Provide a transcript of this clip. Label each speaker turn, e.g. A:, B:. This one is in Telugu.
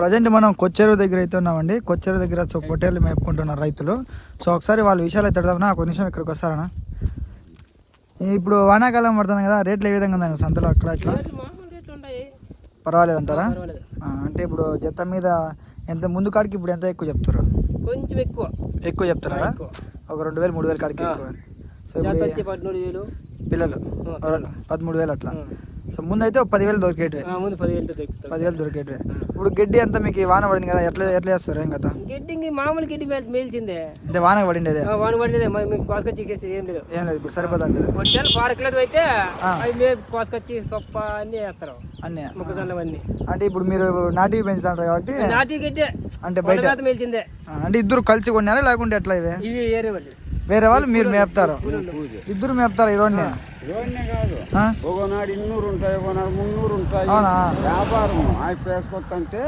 A: ప్రజెంట్ మనం కొచ్చేరు దగ్గర అయితే ఉన్నామండి. కొచ్చేరు దగ్గర పొట్టేళ్ళు మేపుకుంటున్నారు రైతులు. సో ఒకసారి వాళ్ళ విషయాలు అయితే అడదామన్నా. ఒక నిమిషం ఇక్కడికి వస్తారనా? ఇప్పుడు వానాకాలం పడుతుంది కదా, రేట్లు ఏ విధంగా ఉన్నాయి సంతలో అక్కడ ఇట్లా? పర్వాలేదు అంటారా? అంటే ఇప్పుడు జత మీద ఎంత ముందు కాడికి ఇప్పుడు ఎంత ఎక్కువ చెప్తారు?
B: కొంచెం ఎక్కువ
A: చెప్తున్నారా? ఒక 2000 3000 కాడికి ఎక్కువ. సో పిల్లలు 13,000 అట్లా. సో ముందు అయితే 10,000 దొరికేటివి. 10,000 దొరికేటివి. ఇప్పుడు గడ్డి అంతా మీకు వాన పడింది కదా, ఎట్లా చేస్తారు? ఏం కదా
B: గడ్డి మామూలు గడ్డి మేల్చిందే,
A: అంటే వాన పడిండేదే.
B: వాన పడిందే కోసుకొచ్చి ఏం లేదు.
A: ఇప్పుడు సరిపోతుంది.
B: వచ్చాను పాడకలేదు అయితే అవి కోసుకొచ్చి సొప్ప అన్ని వేస్తారు,
A: అన్ని
B: మొక్కజొన్నవన్నీ.
A: అంటే ఇప్పుడు మీరు నాటివి పెంచుతారు కాబట్టి
B: నాటి గడ్డి
A: అంటే బయట మేల్చిందే. అంటే ఇద్దరు కలిసి కొన్నారా లేకుంటే ఎట్లా? ఇవి వేరే వాళ్ళు మీరు మేపుతారు? ఇద్దరు మేపుతారు? ఇరోన్నే
C: కాదు, ఒకనాడు 200 ఉంటాయి, ఒకనాడు 300 ఉంటాయి.
A: అవునా?
C: వ్యాపారం ఆయన వేసుకొస్తుంటే